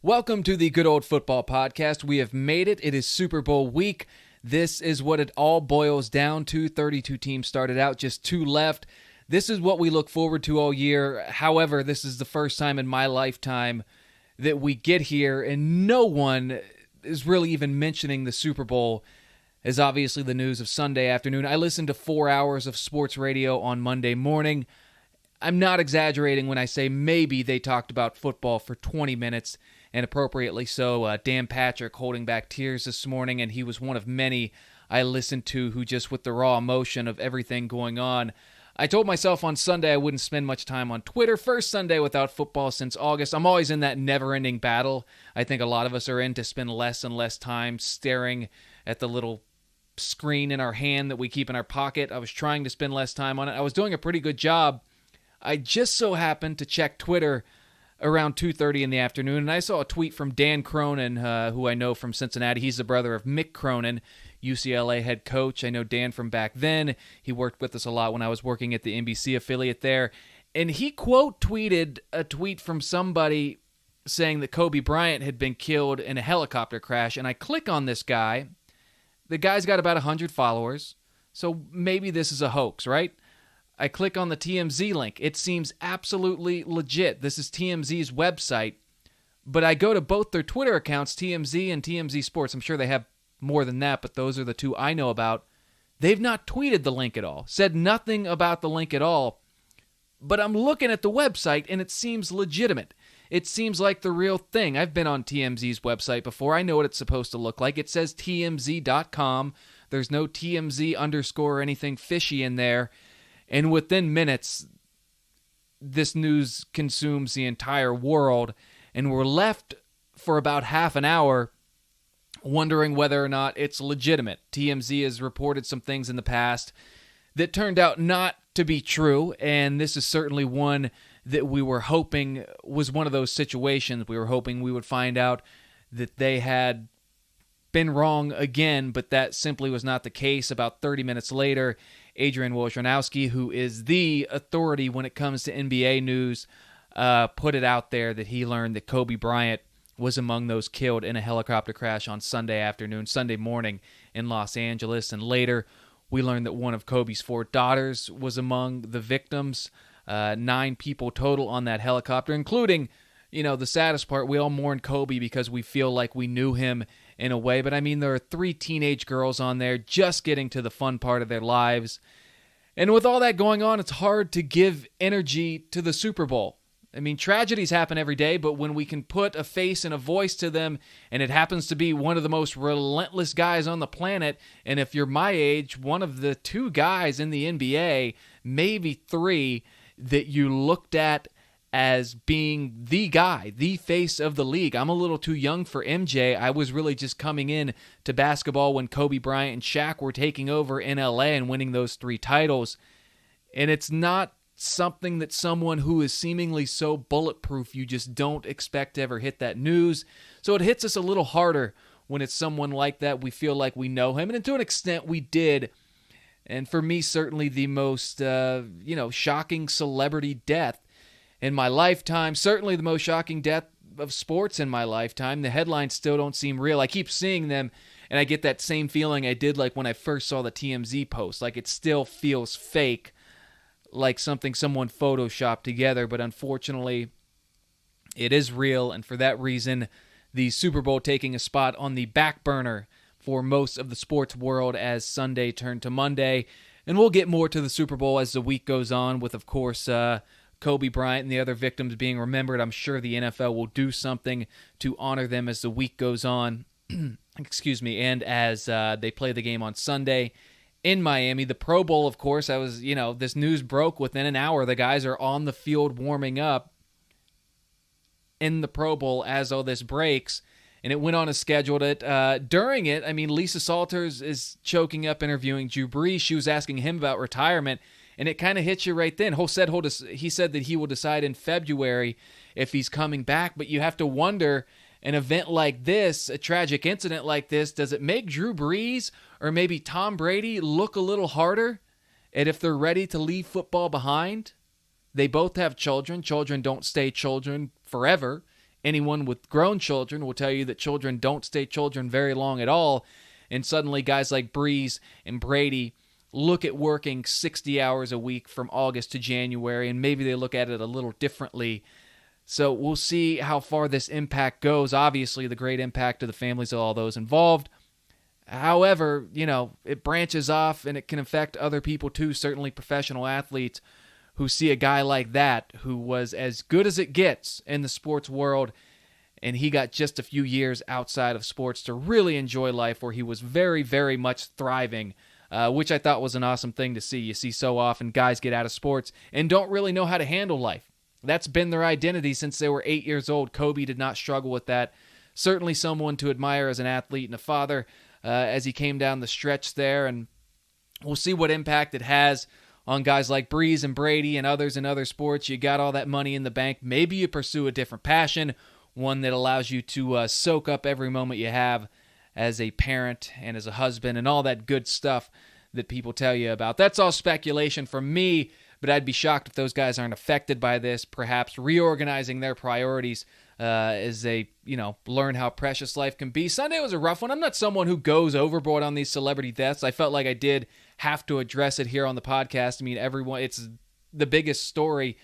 Welcome to the Good Old Football Podcast. We have made it. It is Super Bowl week. This is what it all boils down to. 32 teams started out, just 2 left. This is what we look forward to all year. However, this is the first time in my lifetime that we get here, and no one is really even mentioning the Super Bowl as obviously the news of Sunday afternoon. I listened to 4 hours of sports radio on Monday morning. I'm not exaggerating when I say maybe they talked about football for 20 minutes, and appropriately so. Dan Patrick holding back tears this morning, and he was one of many I listened to who just with the raw emotion of everything going on. I told myself on Sunday I wouldn't spend much time on Twitter. First Sunday without football since August. I'm always in that never-ending battle. I think a lot of us are in to spend less and less time staring at the little screen in our hand that we keep in our pocket. I was trying to spend less time on it. I was doing a pretty good job. I just so happened to check Twitter around 2:30 in the afternoon, and I saw a tweet from Dan Cronin, who I know from Cincinnati. He's the brother of Mick Cronin, UCLA head coach. I know Dan from back then. He worked with us a lot when I was working at the NBC affiliate there. And he quote tweeted a tweet from somebody saying that Kobe Bryant had been killed in a helicopter crash. And I click on this guy. The guy's got about 100 followers, so maybe this is a hoax, right? I click on the TMZ link. It seems absolutely legit. This is TMZ's website. But I go to both their Twitter accounts, TMZ and TMZ Sports. I'm sure they have more than that, but those are the two I know about. They've not tweeted the link at all, said nothing about the link at all. But I'm looking at the website, and it seems legitimate. It seems like the real thing. I've been on TMZ's website before. I know what it's supposed to look like. It says TMZ.com. There's no TMZ underscore or anything fishy in there. And within minutes, this news consumes the entire world, and we're left for about half an hour wondering whether or not it's legitimate. TMZ has reported some things in the past that turned out not to be true, and this is certainly one that we were hoping was one of those situations. We were hoping we would find out that they had been wrong again, but that simply was not the case. About 30 minutes later, Adrian Wojnarowski, who is the authority when it comes to NBA news, put it out there that he learned that Kobe Bryant was among those killed in a helicopter crash on Sunday morning in Los Angeles. And later, we learned that one of Kobe's 4 daughters was among the victims. 9 people total on that helicopter, including, the saddest part, we all mourn Kobe because we feel like we knew him in a way. But I mean, there are 3 teenage girls on there just getting to the fun part of their lives. And with all that going on, it's hard to give energy to the Super Bowl. I mean, tragedies happen every day, but when we can put a face and a voice to them, and it happens to be one of the most relentless guys on the planet, and if you're my age, one of the 2 guys in the NBA, maybe 3, that you looked at as being the guy, the face of the league. I'm a little too young for MJ. I was really just coming in to basketball when Kobe Bryant and Shaq were taking over in LA and winning those 3 titles. And it's not something that someone who is seemingly so bulletproof, you just don't expect to ever hit that news. So it hits us a little harder when it's someone like that. We feel like we know him, and to an extent we did. And for me, certainly the most, shocking celebrity death in my lifetime. Certainly the most shocking death of sports in my lifetime. The headlines still don't seem real. I keep seeing them, and I get that same feeling I did like when I first saw the TMZ post. Like it still feels fake, like something someone photoshopped together. But unfortunately, it is real, and for that reason, the Super Bowl taking a spot on the back burner for most of the sports world as Sunday turned to Monday. And we'll get more to the Super Bowl as the week goes on with, of course, Kobe Bryant and the other victims being remembered. I'm sure the NFL will do something to honor them as the week goes on. Excuse me. And as they play the game on Sunday in Miami. The Pro Bowl, of course, this news broke within an hour. The guys are on the field warming up in the Pro Bowl as all this breaks. And it went on as scheduled. During it, Lisa Salters is choking up interviewing Drew Brees. She was asking him about retirement, and it kind of hits you right then. He said that he will decide in February if he's coming back, but you have to wonder, an event like this, a tragic incident like this, does it make Drew Brees or maybe Tom Brady look a little harder at if they're ready to leave football behind? They both have children. Children don't stay children forever. anyone with grown children will tell you that children don't stay children very long at all. And suddenly guys like Breeze and Brady look at working 60 hours a week from August to January, and maybe they look at it a little differently. So we'll see how far this impact goes. Obviously, the great impact to the families of all those involved. However, it branches off and it can affect other people too, certainly professional athletes who see a guy like that who was as good as it gets in the sports world, and he got just a few years outside of sports to really enjoy life where he was very, very much thriving, which I thought was an awesome thing to see. You see so often guys get out of sports and don't really know how to handle life. That's been their identity since they were 8 years old. Kobe did not struggle with that. Certainly someone to admire as an athlete and a father as he came down the stretch there, and we'll see what impact it has on guys like Breeze and Brady and others in other sports. You got all that money in the bank. Maybe you pursue a different passion, one that allows you to soak up every moment you have as a parent and as a husband and all that good stuff that people tell you about. That's all speculation from me, but I'd be shocked if those guys aren't affected by this, perhaps reorganizing their priorities as they, learn how precious life can be. Sunday was a rough one. I'm not someone who goes overboard on these celebrity deaths. I felt like I did have to address it here on the podcast. I mean, it's the biggest story,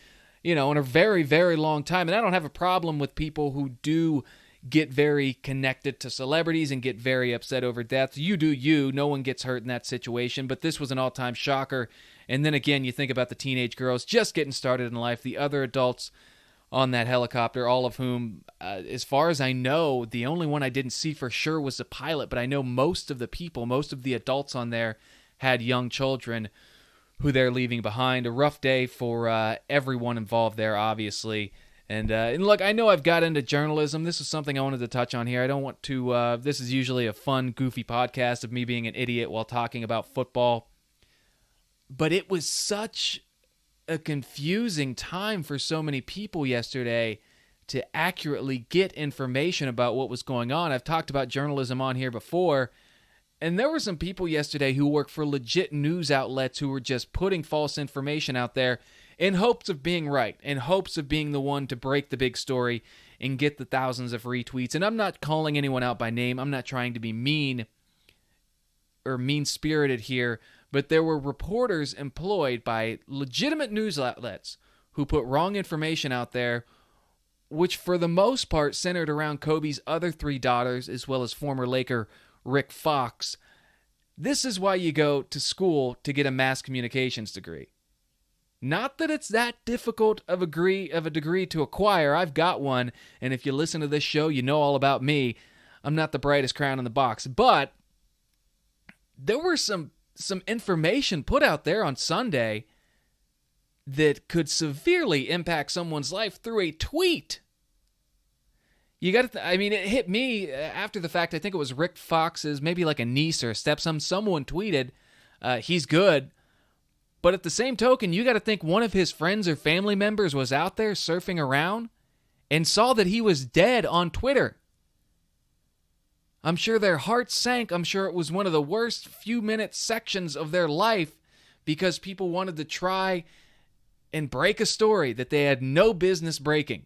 in a very, very long time. And I don't have a problem with people who do get very connected to celebrities and get very upset over deaths. You do you. No one gets hurt in that situation. But this was an all-time shocker. And then again, you think about the teenage girls just getting started in life, the other adults on that helicopter, all of whom, as far as I know, the only one I didn't see for sure was the pilot. But I know most of the adults on there had young children who they're leaving behind. A rough day for everyone involved there, obviously. And look, I know I've got into journalism. This is something I wanted to touch on here. I don't want to, this is usually a fun, goofy podcast of me being an idiot while talking about football. But it was such a confusing time for so many people yesterday to accurately get information about what was going on. I've talked about journalism on here before, and there were some people yesterday who work for legit news outlets who were just putting false information out there in hopes of being right, in hopes of being the one to break the big story and get the thousands of retweets. And I'm not calling anyone out by name. I'm not trying to be mean or mean-spirited here, but there were reporters employed by legitimate news outlets who put wrong information out there, which for the most part centered around Kobe's other three daughters, as well as former Laker Rick Fox. This is why you go to school to get a mass communications degree. Not that it's that difficult of a degree to acquire. I've got one, and if you listen to this show, you know all about me. I'm not the brightest crown in the box, but there were some information put out there on Sunday that could severely impact someone's life through a tweet. You got to, it hit me after the fact. I think it was Rick Fox's, maybe like a niece or a stepson. Someone tweeted, he's good. But at the same token, you got to think one of his friends or family members was out there surfing around and saw that he was dead on Twitter. I'm sure their hearts sank. I'm sure it was one of the worst few-minute sections of their life because people wanted to try and break a story that they had no business breaking.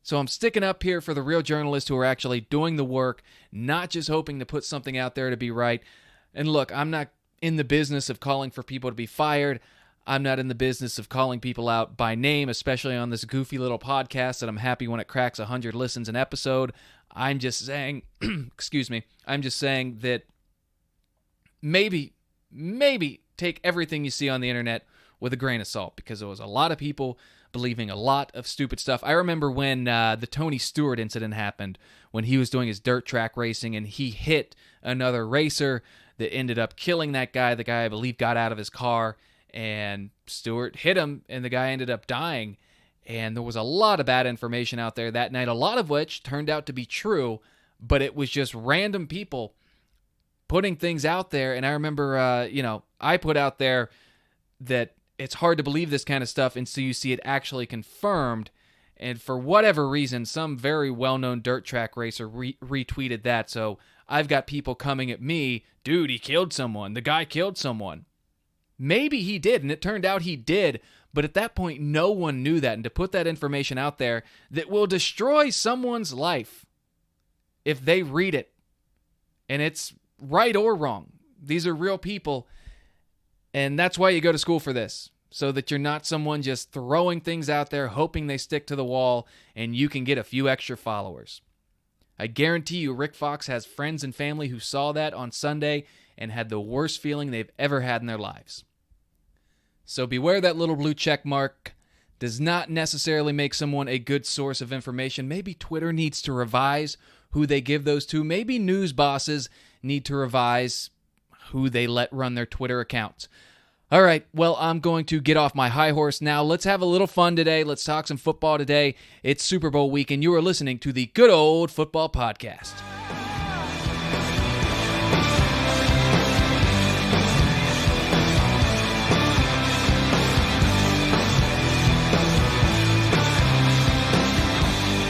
So I'm sticking up here for the real journalists who are actually doing the work, not just hoping to put something out there to be right. And look, I'm not in the business of calling for people to be fired. I'm not in the business of calling people out by name, especially on this goofy little podcast that I'm happy when it cracks 100 listens an episode. I'm just saying, I'm just saying that maybe take everything you see on the internet with a grain of salt, because there was a lot of people believing a lot of stupid stuff. I remember when the Tony Stewart incident happened, when he was doing his dirt track racing and he hit another racer that ended up killing that guy. The guy, I believe, got out of his car and Stewart hit him and the guy ended up dying. And there was a lot of bad information out there that night, a lot of which turned out to be true, but it was just random people putting things out there. And I remember, I put out there that it's hard to believe this kind of stuff until you see it actually confirmed. And for whatever reason, some very well-known dirt track racer retweeted that. So I've got people coming at me, dude, he killed someone. The guy killed someone. Maybe he did, and it turned out he did. But at that point, no one knew that. And to put that information out there that will destroy someone's life if they read it, and it's right or wrong. These are real people, and that's why you go to school for this, so that you're not someone just throwing things out there, hoping they stick to the wall, and you can get a few extra followers. I guarantee you Rick Fox has friends and family who saw that on Sunday and had the worst feeling they've ever had in their lives. So beware that little blue check mark. Does not necessarily make someone a good source of information. Maybe Twitter needs to revise who they give those to. Maybe news bosses need to revise who they let run their Twitter accounts. All right, well, I'm going to get off my high horse now. Let's have a little fun today. Let's talk some football today. It's Super Bowl week, and you are listening to the Good Old Football Podcast.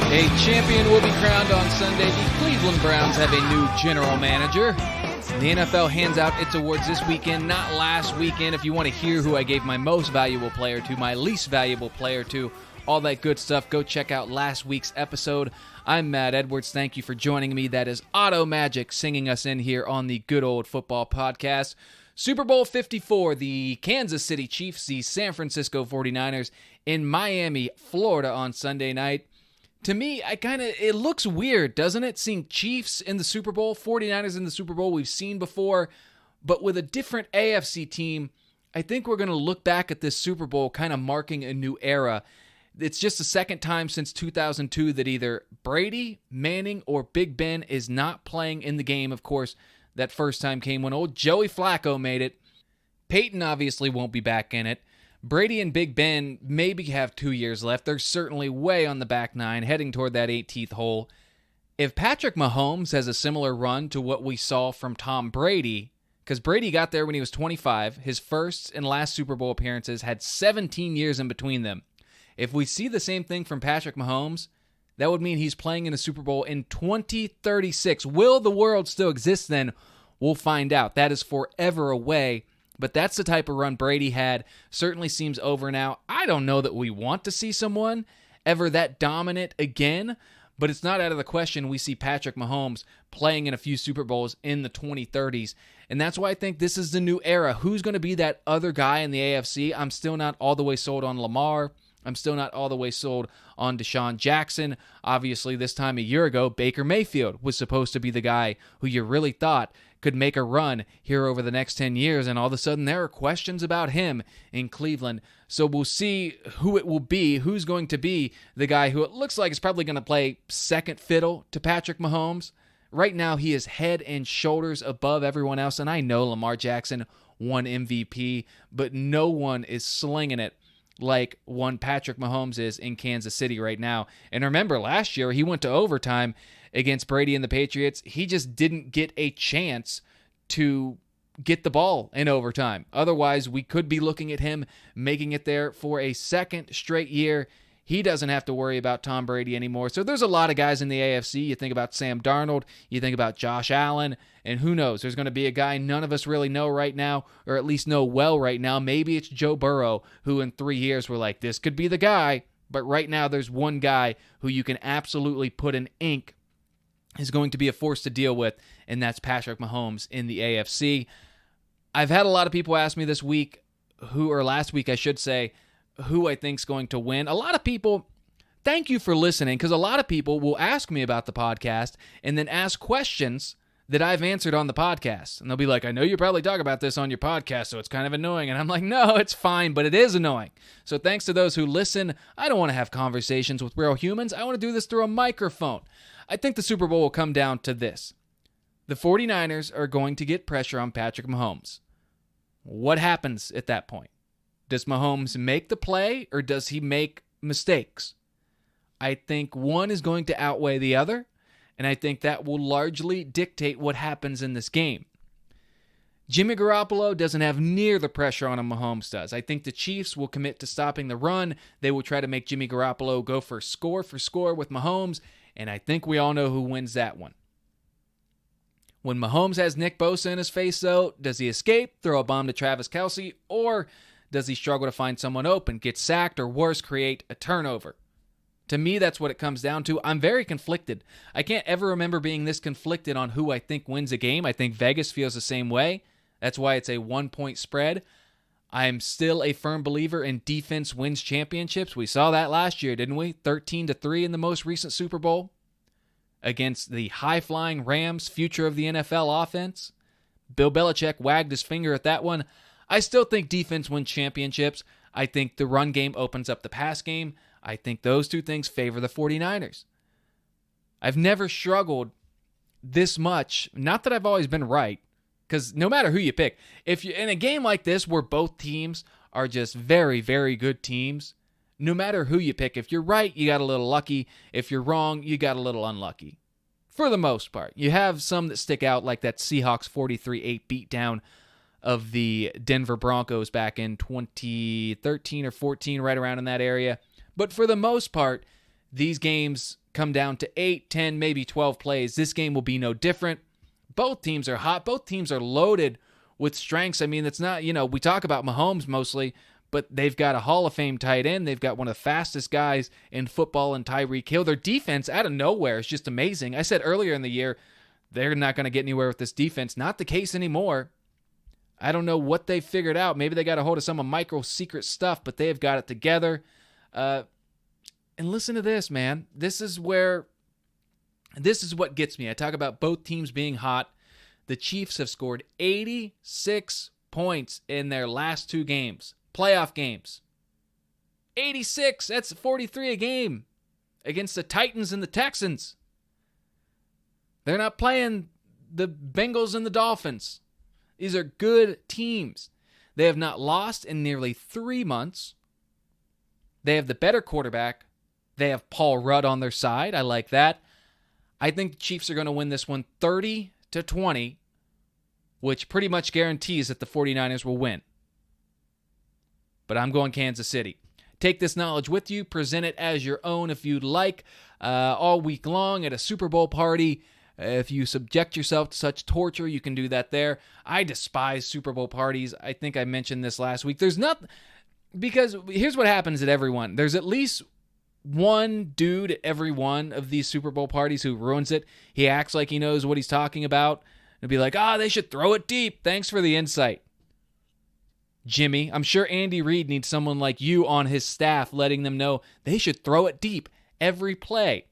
A champion will be crowned on Sunday. The Cleveland Browns have a new general manager. The NFL hands out its awards this weekend, not last weekend. If you want to hear who I gave my most valuable player to, my least valuable player to, all that good stuff, go check out last week's episode. I'm Matt Edwards. Thank you for joining me. That is Auto Magic singing us in here on the Good Old Football Podcast. Super Bowl 54, the Kansas City Chiefs, the San Francisco 49ers in Miami, Florida on Sunday night. To me, it looks weird, doesn't it? Seeing Chiefs in the Super Bowl, 49ers in the Super Bowl, we've seen before, but with a different AFC team. I think we're going to look back at this Super Bowl kind of marking a new era. It's just the second time since 2002 that either Brady, Manning, or Big Ben is not playing in the game. Of course, that first time came when old Joey Flacco made it. Peyton obviously won't be back in it. Brady and Big Ben maybe have 2 years left. They're certainly way on the back nine, heading toward that 18th hole. If Patrick Mahomes has a similar run to what we saw from Tom Brady, because Brady got there when he was 25, his first and last Super Bowl appearances had 17 years in between them. If we see the same thing from Patrick Mahomes, that would mean he's playing in a Super Bowl in 2036. Will the world still exist then? We'll find out. That is forever away. But that's the type of run Brady had. Certainly seems over now. I don't know that we want to see someone ever that dominant again, but it's not out of the question we see Patrick Mahomes playing in a few Super Bowls in the 2030s. And that's why I think this is the new era. Who's going to be that other guy in the AFC? I'm still not all the way sold on Lamar. I'm still not all the way sold on Deshaun Jackson. Obviously, this time a year ago, Baker Mayfield was supposed to be the guy who you really thought could make a run here over the next 10 years, and all of a sudden there are questions about him in Cleveland. So we'll see who it will be, who's going to be the guy who it looks like is probably going to play second fiddle to Patrick Mahomes. Right now, he is head and shoulders above everyone else, and I know Lamar Jackson won MVP, but no one is slinging it like one Patrick Mahomes is in Kansas City right now. And remember, last year he went to overtime against Brady and the Patriots. He just didn't get a chance to get the ball in overtime. Otherwise, we could be looking at him making it there for a second straight year. He doesn't have to worry about Tom Brady anymore. So there's a lot of guys in the AFC. You think about Sam Darnold, you think about Josh Allen, and who knows? There's going to be a guy none of us really know right now, or at least know well right now. Maybe it's Joe Burrow, who in 3 years we're like, this could be the guy. But right now there's one guy who you can absolutely put in ink is going to be a force to deal with, and that's Patrick Mahomes in the AFC. I've had a lot of people ask me this week, last week I should say, who I think's going to win. A lot of people, thank you for listening, because a lot of people will ask me about the podcast and then ask questions that I've answered on the podcast. And they'll be like, I know you probably talk about this on your podcast, so it's kind of annoying. And I'm like, no, it's fine, but it is annoying. So thanks to those who listen. I don't want to have conversations with real humans. I want to do this through a microphone. I think the Super Bowl will come down to this. The 49ers are going to get pressure on Patrick Mahomes. What happens at that point? Does Mahomes make the play, or does he make mistakes? I think one is going to outweigh the other, and I think that will largely dictate what happens in this game. Jimmy Garoppolo doesn't have near the pressure on him Mahomes does. I think the Chiefs will commit to stopping the run. They will try to make Jimmy Garoppolo go for score with Mahomes, and I think we all know who wins that one. When Mahomes has Nick Bosa in his face, though, does he escape, throw a bomb to Travis Kelce, or does he struggle to find someone open, get sacked, or worse, create a turnover? To me, that's what it comes down to. I'm very conflicted. I can't ever remember being this conflicted on who I think wins a game. I think Vegas feels the same way. That's why it's a 1-point spread. I'm still a firm believer in defense wins championships. We saw that last year, didn't we? 13-3 in the most recent Super Bowl against the high-flying Rams, future of the NFL offense. Bill Belichick wagged his finger at that one. I still think defense wins championships. I think the run game opens up the pass game. I think those two things favor the 49ers. I've never struggled this much. Not that I've always been right, because no matter who you pick, if you're in a game like this where both teams are just very, very good teams, no matter who you pick, if you're right, you got a little lucky. If you're wrong, you got a little unlucky. For the most part. You have some that stick out, like that Seahawks 43-8 beatdown of the Denver Broncos back in 2013 or 14, right around in that area. But for the most part, these games come down to 8, 10, maybe 12 plays. This game will be no different. Both teams are hot. Both teams are loaded with strengths. I mean, it's not, we talk about Mahomes mostly, but they've got a Hall of Fame tight end. They've got one of the fastest guys in football in Tyreek Hill. Their defense out of nowhere is just amazing. I said earlier in the year, they're not going to get anywhere with this defense. Not the case anymore. I don't know what they figured out. Maybe they got a hold of some of Michael's secret stuff, but they have got it together. And listen to this, man. This is what gets me. I talk about both teams being hot. The Chiefs have scored 86 points in their last 2 games, playoff games. 86, that's 43 a game against the Titans and the Texans. They're not playing the Bengals and the Dolphins. These are good teams. They have not lost in nearly 3 months. They have the better quarterback. They have Paul Rudd on their side. I like that. I think the Chiefs are going to win this one 30-20, which pretty much guarantees that the 49ers will win. But I'm going Kansas City. Take this knowledge with you. Present it as your own if you'd like. All week long at a Super Bowl party. If you subject yourself to such torture, you can do that there. I despise Super Bowl parties. I think I mentioned this last week. Because here's what happens at every one. There's at least one dude at every one of these Super Bowl parties who ruins it. He acts like he knows what he's talking about. And be like, they should throw it deep. Thanks for the insight, Jimmy. I'm sure Andy Reid needs someone like you on his staff letting them know they should throw it deep every play.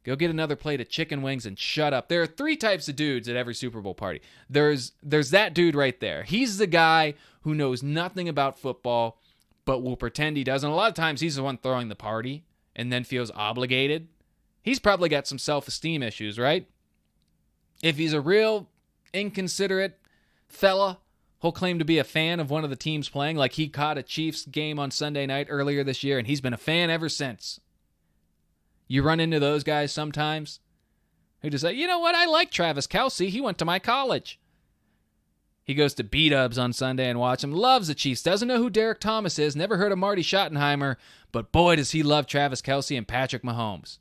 Go get another plate of chicken wings and shut up. There are 3 types of dudes at every Super Bowl party. There's that dude right there. He's the guy who knows nothing about football, but will pretend he does. And a lot of times he's the one throwing the party and then feels obligated. He's probably got some self-esteem issues, right? If he's a real inconsiderate fella, he'll claim to be a fan of one of the teams playing, like he caught a Chiefs game on Sunday night earlier this year, and he's been a fan ever since. You run into those guys sometimes who just say, you know what, I like Travis Kelce. He went to my college. He goes to B-Dubs on Sunday and watch him. Loves the Chiefs. Doesn't know who Derek Thomas is. Never heard of Marty Schottenheimer. But boy, does he love Travis Kelce and Patrick Mahomes.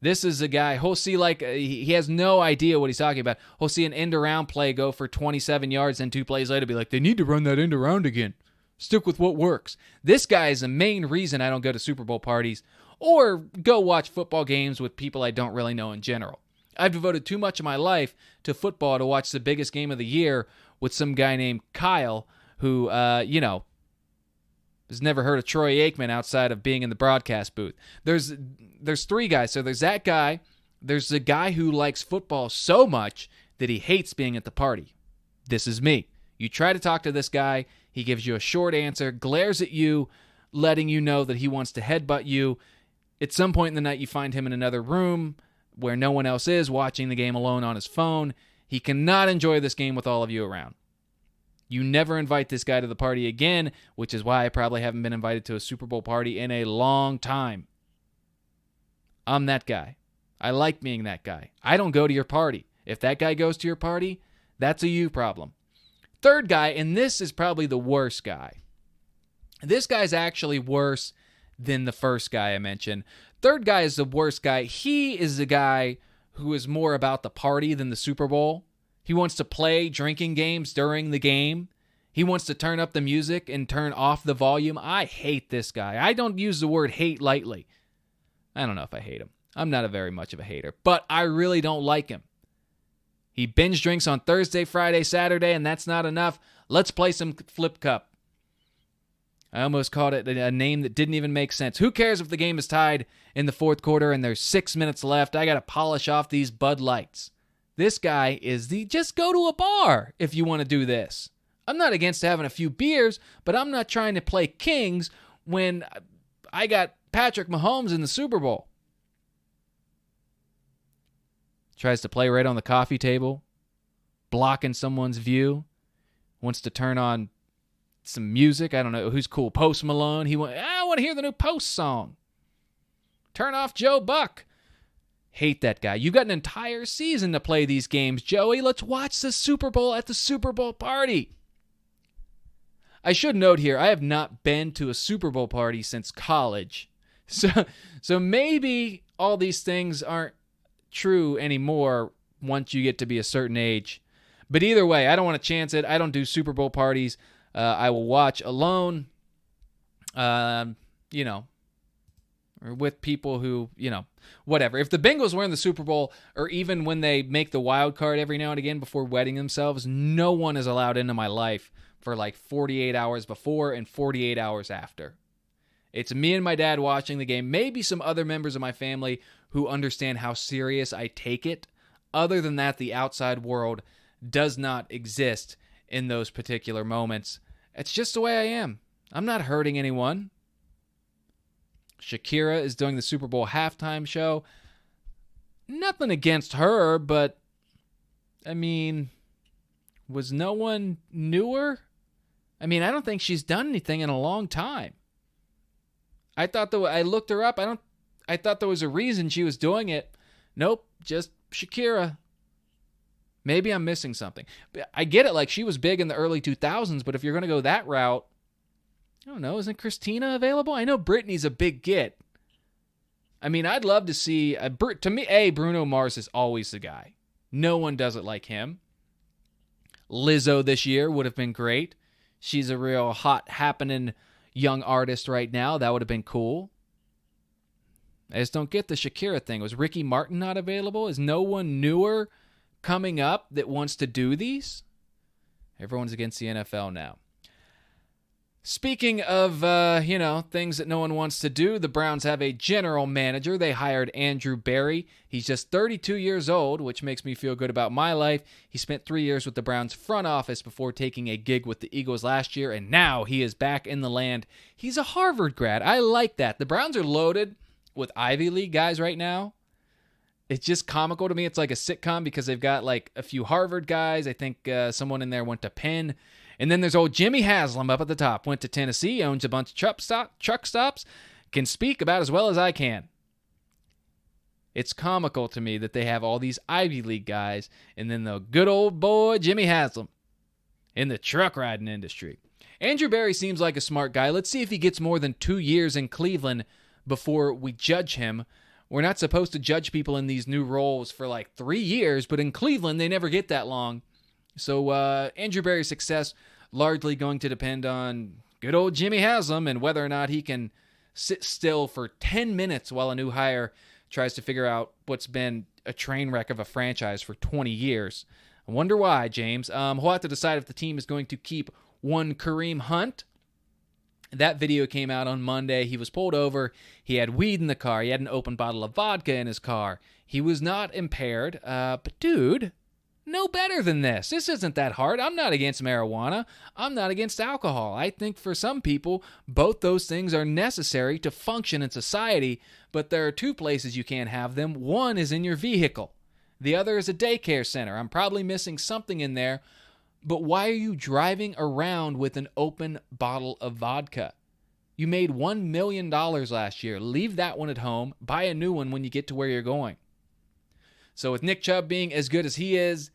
This is a guy, he'll see he has no idea what he's talking about. He'll see an end-around play go for 27 yards and 2 plays later be like, they need to run that end-around again. Stick with what works. This guy is the main reason I don't go to Super Bowl parties or go watch football games with people I don't really know in general. I've devoted too much of my life to football to watch the biggest game of the year with some guy named Kyle who, has never heard of Troy Aikman outside of being in the broadcast booth. There's 3 guys. So there's that guy. There's the guy who likes football so much that he hates being at the party. This is me. You try to talk to this guy. He gives you a short answer, glares at you, letting you know that he wants to headbutt you. At some point in the night, you find him in another room where no one else is, watching the game alone on his phone. He cannot enjoy this game with all of you around. You never invite this guy to the party again, which is why I probably haven't been invited to a Super Bowl party in a long time. I'm that guy. I like being that guy. I don't go to your party. If that guy goes to your party, that's a you problem. 3rd guy, and this is probably the worst guy. This guy's actually worse than the first guy I mentioned. 3rd guy is the worst guy. He is the guy who is more about the party than the Super Bowl. He wants to play drinking games during the game. He wants to turn up the music and turn off the volume. I hate this guy. I don't use the word hate lightly. I don't know if I hate him. I'm not a very much of a hater, but I really don't like him. He binge drinks on Thursday, Friday, Saturday, and that's not enough. Let's play some Flip Cup. I almost called it a name that didn't even make sense. Who cares if the game is tied in the fourth quarter and there's 6 minutes left? I got to polish off these Bud Lights. This guy is just go to a bar if you want to do this. I'm not against having a few beers, but I'm not trying to play kings when I got Patrick Mahomes in the Super Bowl. Tries to play right on the coffee table, blocking someone's view, wants to turn on some music. I don't know who's cool. Post Malone. I want to hear the new Post song. Turn off Joe Buck. Hate that guy. You've got an entire season to play these games, Joey. Let's watch the Super Bowl at the Super Bowl party. I should note here, I have not been to a Super Bowl party since college. So maybe all these things aren't true anymore once you get to be a certain age. But either way, I don't want to chance it. I don't do Super Bowl parties. I will watch alone, or with people who, whatever. If the Bengals were in the Super Bowl, or even when they make the wild card every now and again before wetting themselves, no one is allowed into my life for like 48 hours before and 48 hours after. It's me and my dad watching the game, maybe some other members of my family who understand how serious I take it. Other than that, the outside world does not exist in those particular moments. It's just the way I am. I'm not hurting anyone. Shakira is doing the Super Bowl halftime show. Nothing against her, but, was no one newer? I don't think she's done anything in a long time. I looked her up. I thought there was a reason she was doing it. Nope, just Shakira. Maybe I'm missing something. I get it, like she was big in the early 2000s, but if you're going to go that route, I don't know, isn't Christina available? I know Britney's a big get. I'd love to see, to me, Bruno Mars is always the guy. No one does it like him. Lizzo this year would have been great. She's a real hot, happening young artist right now. That would have been cool. I just don't get the Shakira thing. Was Ricky Martin not available? Is no one newer coming up that wants to do these? Everyone's against the NFL now. Speaking of, things that no one wants to do, the Browns have a general manager. They hired Andrew Berry. He's just 32 years old, which makes me feel good about my life. He spent 3 years with the Browns front office before taking a gig with the Eagles last year, and now he is back in the land. He's a Harvard grad. I like that. The Browns are loaded with Ivy League guys right now. It's just comical to me. It's like a sitcom because they've got like a few Harvard guys. I think someone in there went to Penn. And then there's old Jimmy Haslam up at the top. Went to Tennessee, owns a bunch of truck stops, can speak about as well as I can. It's comical to me that they have all these Ivy League guys and then the good old boy Jimmy Haslam in the truck riding industry. Andrew Berry seems like a smart guy. Let's see if he gets more than 2 years in Cleveland before we judge him. We're not supposed to judge people in these new roles for like 3 years, but in Cleveland, they never get that long. So Andrew Berry's success largely going to depend on good old Jimmy Haslam and whether or not he can sit still for 10 minutes while a new hire tries to figure out what's been a train wreck of a franchise for 20 years. I wonder why, James. We'll have to decide if the team is going to keep one Kareem Hunt. That video came out on Monday. He was pulled over. He had weed in the car. He had an open bottle of vodka in his car. He was not impaired. But dude, no better than this. This isn't that hard. I'm not against marijuana. I'm not against alcohol. I think for some people, both those things are necessary to function in society, but there are two places you can't have them. One is in your vehicle. The other is a daycare center. I'm probably missing something in there, but why are you driving around with an open bottle of vodka? You made $1 million last year. Leave that one at home. Buy a new one when you get to where you're going. So with Nick Chubb being as good as he is,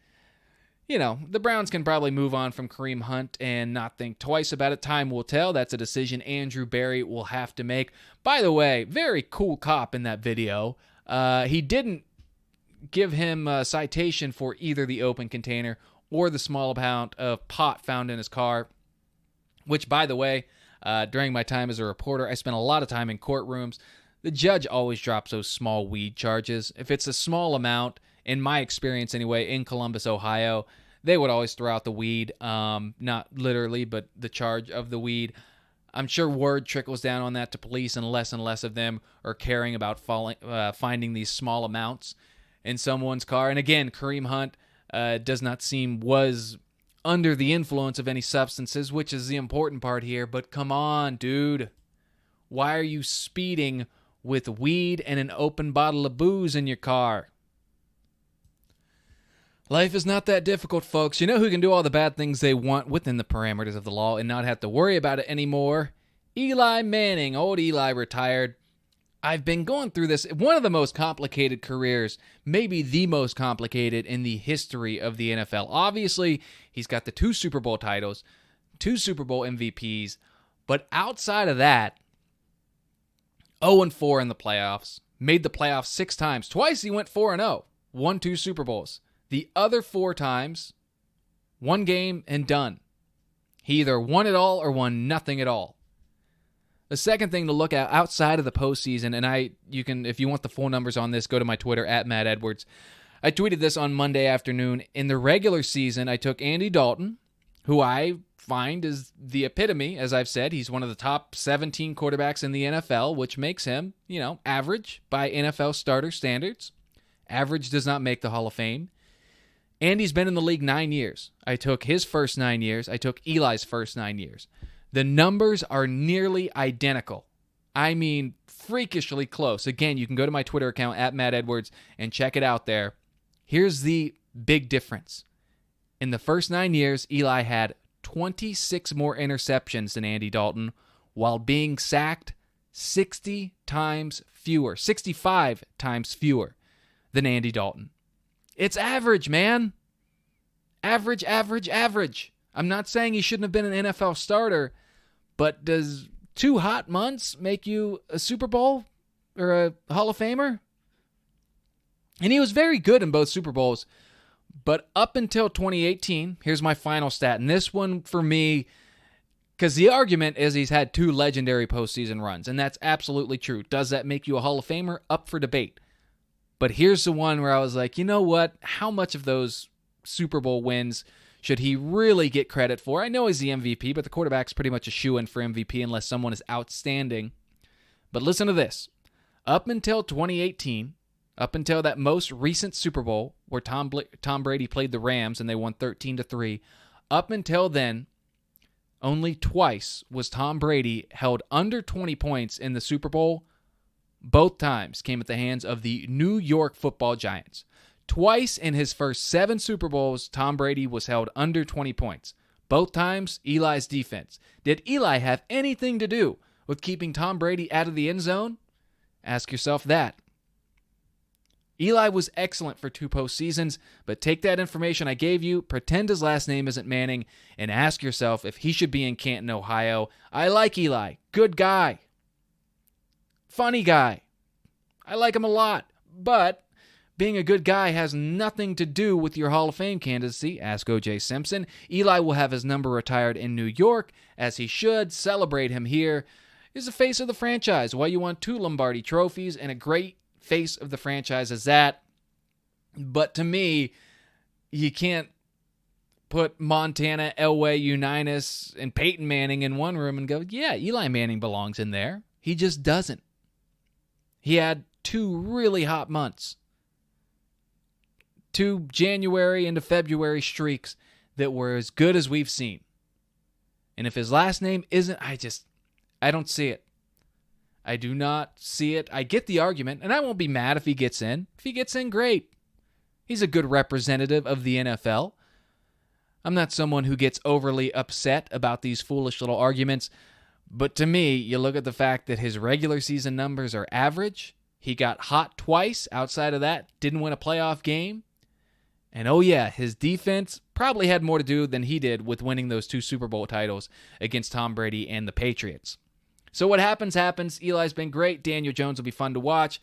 the Browns can probably move on from Kareem Hunt and not think twice about it. Time will tell. That's a decision Andrew Berry will have to make. By the way, very cool cop in that video. He didn't give him a citation for either the open container or the small amount of pot found in his car, which, by the way, during my time as a reporter, I spent a lot of time in courtrooms. The judge always drops those small weed charges. If it's a small amount, in my experience anyway, in Columbus, Ohio, they would always throw out the weed, not literally, but the charge of the weed. I'm sure word trickles down on that to police, and less of them are caring about finding these small amounts in someone's car. And again, Kareem Hunt does not seem was under the influence of any substances, which is the important part here. But come on, dude. Why are you speeding with weed and an open bottle of booze in your car? Life is not that difficult, folks. You know who can do all the bad things they want within the parameters of the law and not have to worry about it anymore? Eli Manning. Old Eli retired. I've been going through this. One of the most complicated careers, maybe the most complicated in the history of the NFL. Obviously, he's got the 2 Super Bowl titles, 2 Super Bowl MVPs, but outside of that, 0-4 in the playoffs, made the playoffs 6 times. Twice he went 4-0, won 2 Super Bowls. The other 4 times, 1 game and done. He either won it all or won nothing at all. The second thing to look at outside of the postseason, and you can, if you want the full numbers on this, go to my Twitter @MattEdwards. I tweeted this on Monday afternoon. In the regular season, I took Andy Dalton, who I find is the epitome. As I've said, he's one of the top 17 quarterbacks in the NFL, which makes him, average by NFL starter standards. Average does not make the Hall of Fame. Andy's been in the league 9 years. I took his first 9 years. I took Eli's first 9 years. The numbers are nearly identical. I mean, freakishly close. Again, you can go to my Twitter account @MattEdwards and check it out there. Here's the big difference. In the first 9 years, Eli had 26 more interceptions than Andy Dalton, while being sacked 65 times fewer than Andy Dalton. It's average, man. Average. I'm not saying he shouldn't have been an NFL starter, but does 2 hot months make you a Super Bowl or a Hall of Famer? And he was very good in both Super Bowls, but up until 2018, here's my final stat, and this one for me, because the argument is he's had 2 legendary postseason runs, and that's absolutely true. Does that make you a Hall of Famer? Up for debate. But here's the one where I was like, you know what? How much of those Super Bowl wins should he really get credit for? I know he's the MVP, but the quarterback's pretty much a shoo-in for MVP unless someone is outstanding. But listen to this. Up until 2018, up until that most recent Super Bowl where Tom Brady played the Rams and they won 13-3, up until then, only twice was Tom Brady held under 20 points in the Super Bowl. Both times came at the hands of the New York Football Giants. Twice in his first 7 Super Bowls, Tom Brady was held under 20 points. Both times, Eli's defense. Did Eli have anything to do with keeping Tom Brady out of the end zone? Ask yourself that. Eli was excellent for 2 postseasons, but take that information I gave you, pretend his last name isn't Manning, and ask yourself if he should be in Canton, Ohio. I like Eli. Good guy. Funny guy. I like him a lot. But being a good guy has nothing to do with your Hall of Fame candidacy. Ask O.J. Simpson. Eli will have his number retired in New York, as he should. Celebrate him here. He's the face of the franchise. Why you want 2 Lombardi trophies and a great face of the franchise as that. But to me, you can't put Montana, Elway, Unitas, and Peyton Manning in one room and go, yeah, Eli Manning belongs in there. He just doesn't. He had 2 really hot months. 2 January into February streaks that were as good as we've seen. And if his last name isn't, I don't see it. I do not see it. I get the argument, and I won't be mad if he gets in. If he gets in, great. He's a good representative of the NFL. I'm not someone who gets overly upset about these foolish little arguments, but to me, you look at the fact that his regular season numbers are average. He got hot twice. Outside of that, didn't win a playoff game. And oh yeah, his defense probably had more to do than he did with winning those 2 Super Bowl titles against Tom Brady and the Patriots. So what happens, happens. Eli's been great. Daniel Jones will be fun to watch.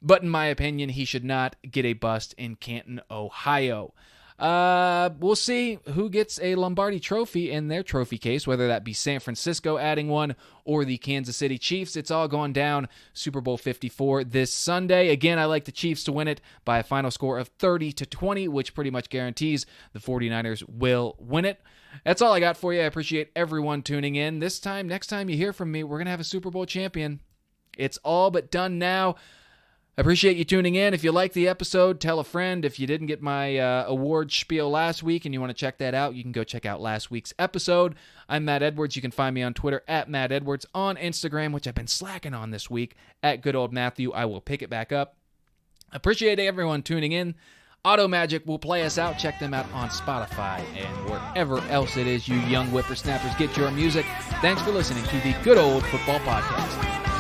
but in my opinion, he should not get a bust in Canton, Ohio. We'll see who gets a Lombardi trophy in their trophy case, whether that be San Francisco adding one or the Kansas City Chiefs. It's all going down Super Bowl 54 this Sunday. Again, I like the Chiefs to win it by a final score of 30-20, which pretty much guarantees the 49ers will win it. That's all I got for you. I appreciate everyone tuning in. Next time you hear from me, we're going to have a Super Bowl champion. It's all but done now. I appreciate you tuning in. If you liked the episode, tell a friend. If you didn't get my award spiel last week and you want to check that out, you can go check out last week's episode. I'm Matt Edwards. You can find me on Twitter at Matt Edwards, on Instagram, which I've been slacking on this week, at Good Old Matthew. I will pick it back up. Appreciate everyone tuning in. Auto Magic will play us out. Check them out on Spotify and wherever else it is you young whippersnappers get your music. Thanks for listening to the Good Old Football Podcast.